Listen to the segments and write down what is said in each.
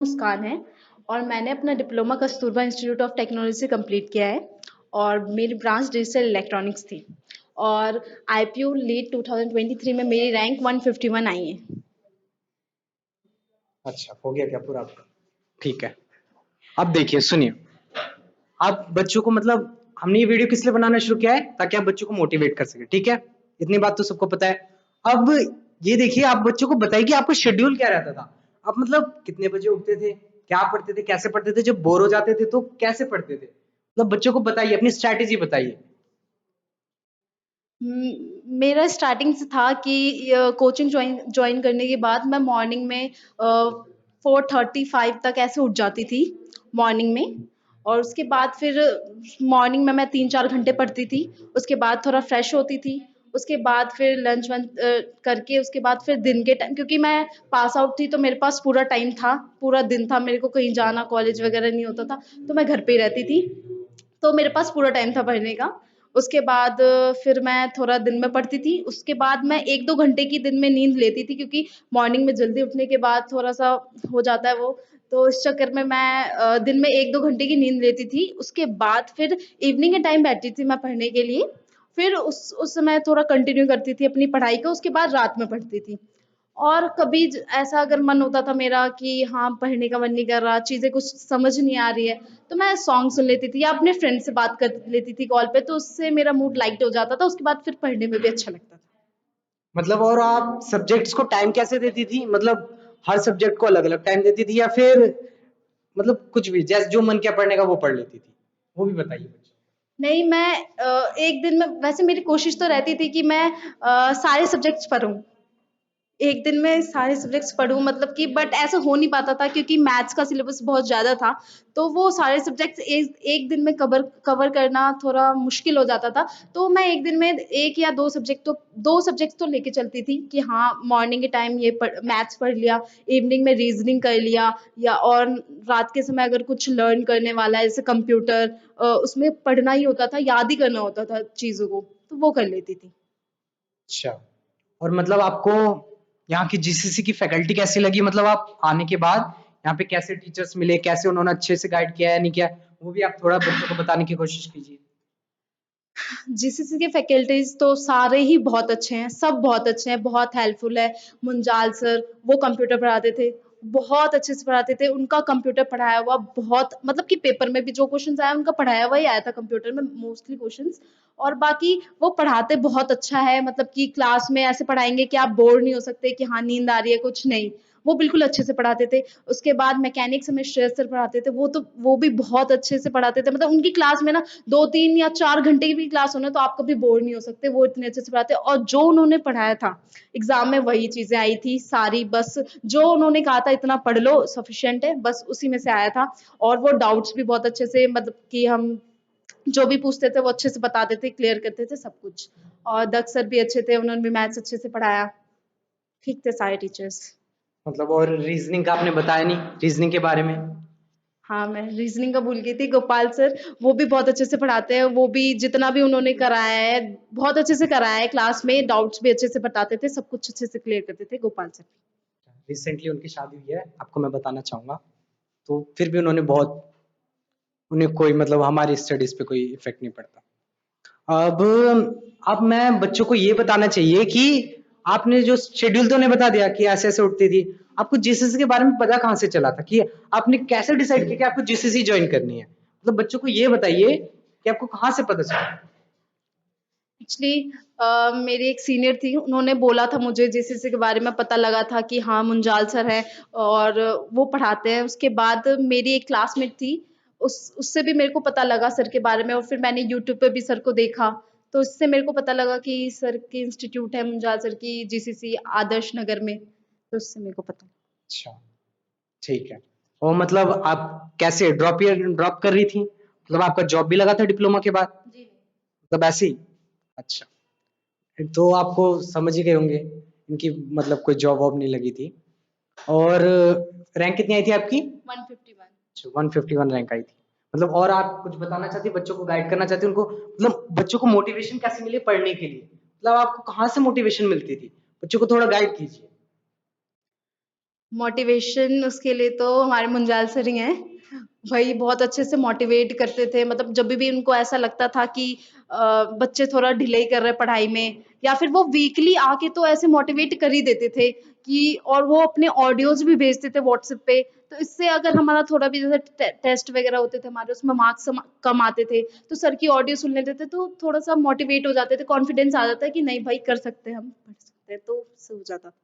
मुस्कान है और मैंने अपना diploma Kasturba institute of technology से कंप्लीट किया है और मेरी ब्रांच डिजिटल इलेक्ट्रॉनिक्स थी और आईपीयू लीड 2023 में मेरी रैंक 151 आई है। अच्छा, हो गया क्या पूरा आपका? ठीक है। अब देखिए, सुनिए, आप बच्चों को मतलब हमने ये वीडियो किस लिए बनाना शुरू किया है? ताकि आप बच्चों को मोटिवेट कर सके, ठीक है? इतनी बात तो सबको पता है। अब ये देखिए, आप बच्चों को बताइए कि आपका शेड्यूल क्या रहता था? आप मतलब कितने बजे उठते थे? क्या पढ़ते थे? कैसे पढ़ते थे? जब बोर हो जाते थे तो कैसे पढ़ते थे? मतलब बच्चों को बताइए, अपनी स्ट्रैटेजी बताइए। मेरा स्टार्टिंग से था कि कोचिंग ज्वाइन करने के बाद मैं मॉर्निंग में 4:35 तक ऐसे उठ जाती थी मॉर्निंग में और उसके बाद फिर मॉर्निंग में मैं 3-4 घंटे पढ़ती थी। उसके बाद थोड़ा फ्रेश होती थी। उसके बाद फिर लंच वंच करके उसके बाद फिर दिन के टाइम, क्योंकि मैं पास आउट थी तो मेरे पास पूरा टाइम था, पूरा दिन था, मेरे को कहीं जाना कॉलेज वगैरह नहीं होता था, तो मैं घर पे ही रहती थी। तो मेरे पास पूरा टाइम था पढ़ने का। उसके बाद फिर मैं थोड़ा दिन में पढ़ती थी। उसके बाद मैं 1-2 घंटे की दिन में नींद लेती थी, क्योंकि मॉर्निंग में जल्दी उठने के बाद थोड़ा-सा हो जाता है वो। तो इस चक्कर में मैं दिन में 1-2 घंटे की नींद लेती थी। उसके बाद फिर इवनिंग के टाइम बैठती थी मैं पढ़ने के लिए। फिर उस समय थोड़ा कंटिन्यू करती थी अपनी पढ़ाई को, उसके बाद रात में पढ़ती थी। और कभी ऐसा अगर मन होता था मेरा कि हाँ, पढ़ने का मन नहीं कर रहा, चीज़ें कुछ समझ नहीं आ रही है, तो मैं सॉन्ग सुन लेती थी या अपने फ्रेंड से बात कर लेती थी कॉल पे, तो उससे मेरा मूड लाइट हो जाता था। उसके बाद फिर पढ़ने में भी अच्छा लगता था। मतलब और आप सब्जेक्ट्स को टाइम कैसे देती थी? मतलब हर सब्जेक्ट को अलग-अलग टाइम देती थी या फिर मतलब कुछ भी जैसे जो मन किया पढ़ने का वो पढ़ लेती थी? वो भी बताइए मुझे। नहीं, मैं एक दिन में वैसे मेरी कोशिश तो रहती थी कि मैं सारे सब्जेक्ट्स पढूँ। एक दिन में सारे सब्जेक्ट्स पढूँ, मतलब कि बट ऐसा हो नहीं पाता था क्योंकि मैथ्स का सिलेबस बहुत ज़्यादा था, तो वो सारे सब्जेक्ट्स एक एक दिन में कवर कवर करना थोड़ा मुश्किल हो जाता था। तो मैं एक दिन में 1 या 2 सब्जेक्ट्स तो लेके चलती थी कि हाँ, मॉर्निंग के टाइम ये मैथ्स पढ़ लिया, इवनिंग में रीज़निंग कर लिया, या और रात के समय अगर कुछ लर्न करने वाला है जैसे कंप्यूटर, उसमें पढ़ना ही होता था, याद ही करना होता था चीज़ों को, तो वो कर लेती थी। अच्छा। और मतलब आपको यहाँ की जीसीसी की फैकल्टी कैसी लगी? मतलब आप आने के बाद यहाँ पे कैसे टीचर्स मिले? कैसे उन्होंने अच्छे से गाइड किया या नहीं किया? वो भी आप थोड़ा बच्चों को बताने की कोशिश कीजिए। जीसीसी के फैकल्टीज़ तो सारे ही बहुत अच्छे हैं, सब बहुत अच्छे हैं, बहुत हेल्पफुल है। मुंजाल सर, वो कंप्यूटर पढ़ाते थे, बहुत अच्छे से पढ़ाते थे। उनका कंप्यूटर पढ़ाया हुआ बहुत, मतलब कि पेपर में भी जो क्वेश्चन्स आए, उनका पढ़ाया हुआ ही आया था कंप्यूटर में मोस्टली क्वेश्चन्स। और बाकी वो पढ़ाते बहुत अच्छा है, मतलब कि क्लास में ऐसे पढ़ाएँगे कि आप बोर नहीं हो सकते कि हाँ, नींद आ रही है, कुछ नहीं। वो बिल्कुल अच्छे से पढ़ाते थे। उसके बाद मैकेनिक्स में श्रेयस सर पढ़ाते थे, वो भी बहुत अच्छे से पढ़ाते थे। मतलब उनकी क्लास में ना 2-3 या 4 घंटे की भी क्लास हो ना, तो आप कभी बोर नहीं हो सकते, वो इतने अच्छे से पढ़ाते हैं। और जो उन्होंने पढ़ाया था, एग्ज़ाम में वही चीज़ें आई थी सारी, बस जो उन्होंने कहा था इतना पढ़ लो सफिशिएंट है, बस उसी में से आया था। और वो डाउट्स भी बहुत अच्छे से, मतलब कि हम जो भी पूछते थे वो अच्छे से बताते थे, क्लियर करते थे सब कुछ। और दक्ष सर भी अच्छे थे, उन्होंने भी मैथ्स अच्छे से पढ़ाया। ठीक थे सारे टीचर्स। मतलब और रीजनिंग का आपने बताया नहीं, रीजनिंग के बारे में? हाँ, मैं रीज़निंग का भूल गई थी, गोपाल सर, वो भी बहुत अच्छे से पढ़ाते हैं, वो भी जितना भी उन्होंने कराया है, बहुत अच्छे से कराया है क्लास में, डाउट्स भी अच्छे से बताते थे, सब कुछ अच्छे से क्लियर करते थे गोपाल सर। रिसेंटली उनकी शादी हुई है, आपको मैं बताना चाहूँगा। तो फिर भी उन्होंने बहुत उन्हें कोई मतलब हमारी स्टडीज़ पे कोई इफ़ेक्ट नहीं पड़ता। अब मैं बच्चों को ये बताना चाहिए कि आपने जो शेड्यूल तो उन्हें बता दिया कि ऐसे-ऐसे उठती थी। आपको जीसीसी के बारे में पता कहाँ से चला था कि आपने कैसे डिसाइड किया कि आपको जीसीसी जॉइन करनी है? मतलब बच्चों को ये बताइए कि आपको कहाँ से पता चला? एक्चुअली मेरी एक सीनियर थी, उन्होंने बोला था मुझे जीसीसी के बारे में, पता लगा था कि हाँ, मुंजाल सर हैं और वो पढ़ाते हैं। उसके बाद मेरी एक क्लासमेट थी, उससे भी मेरे को पता लगा सर के बारे में, और फिर मैंने यूट्यूब पे भी सर को देखा, तो इससे मेरे को पता लगा कि सर की इंस्टीट्यूट है मुंजाल सर की, जीसीसी आदर्श नगर में, तो उससे मेरे को पता। अच्छा, ठीक है। और मतलब आप कैसे ड्रॉप कर रही थी? मतलब आपका जॉब भी लगा था डिप्लोमा के बाद? जी। मतलब ऐसे ही? अच्छा। तो आपको समझ ही गए होंगे इनकी मतलब कोई जॉब वॉब नहीं लगी थी। और रैंक कितनी आई थी आपकी? 151। अच्छा, 151 रैंक आई थी। मतलब और आप कुछ बताना चाहती हैं, बच्चों को गाइड करना चाहती हैं, उनको मतलब बच्चों को मोटिवेशन कैसे मिले पढ़ने के लिए? मतलब आपको कहाँ से मोटिवेशन मिलती थी? बच्चों को थोड़ा गाइड कीजिए। मोटिवेशन उसके लिए तो हमारे मुंजाल सर ही हैं। वही बहुत अच्छे से मोटिवेट करते थे, मतलब जब भी उनको ऐसा लगता था कि बच्चे थोड़ा डिले कर रहे हैं पढ़ाई में, या फिर वो वीकली आके तो ऐसे मोटिवेट कर ही देते थे कि, और वो अपने ऑडियोज भी भेजते थे व्हाट्सएप पे। तो इससे अगर हमारा थोड़ा भी जैसे टेस्ट वगैरह होते थे हमारे, उसमें मार्क्स कम आते थे, तो सर की ऑडियो सुन लेते थे तो थोड़ा सा मोटिवेट हो जाते थे, कॉन्फिडेंस आ जाता है कि नहीं भाई कर सकते हैं, हम पढ़ सकते हैं, तो उससे हो जाता था।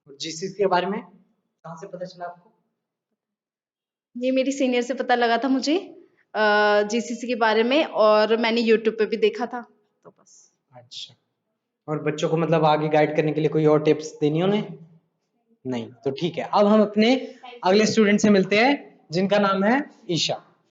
और जीसीसी के बारे में कहाँ से पता चला आपको? ये मेरी सीनियर से पता लगा था मुझे जीसीसी के बारे में, और मैंने यूट्यूब पे भी देखा था, तो बस। अच्छा, और बच्चों को मतलब आगे गाइड करने के लिए कोई और टिप्स देनी हो उन्हें? नहीं, तो ठीक है। अब हम अपने अगले स्टूडेंट से मिलते हैं जिनका नाम है ईशा।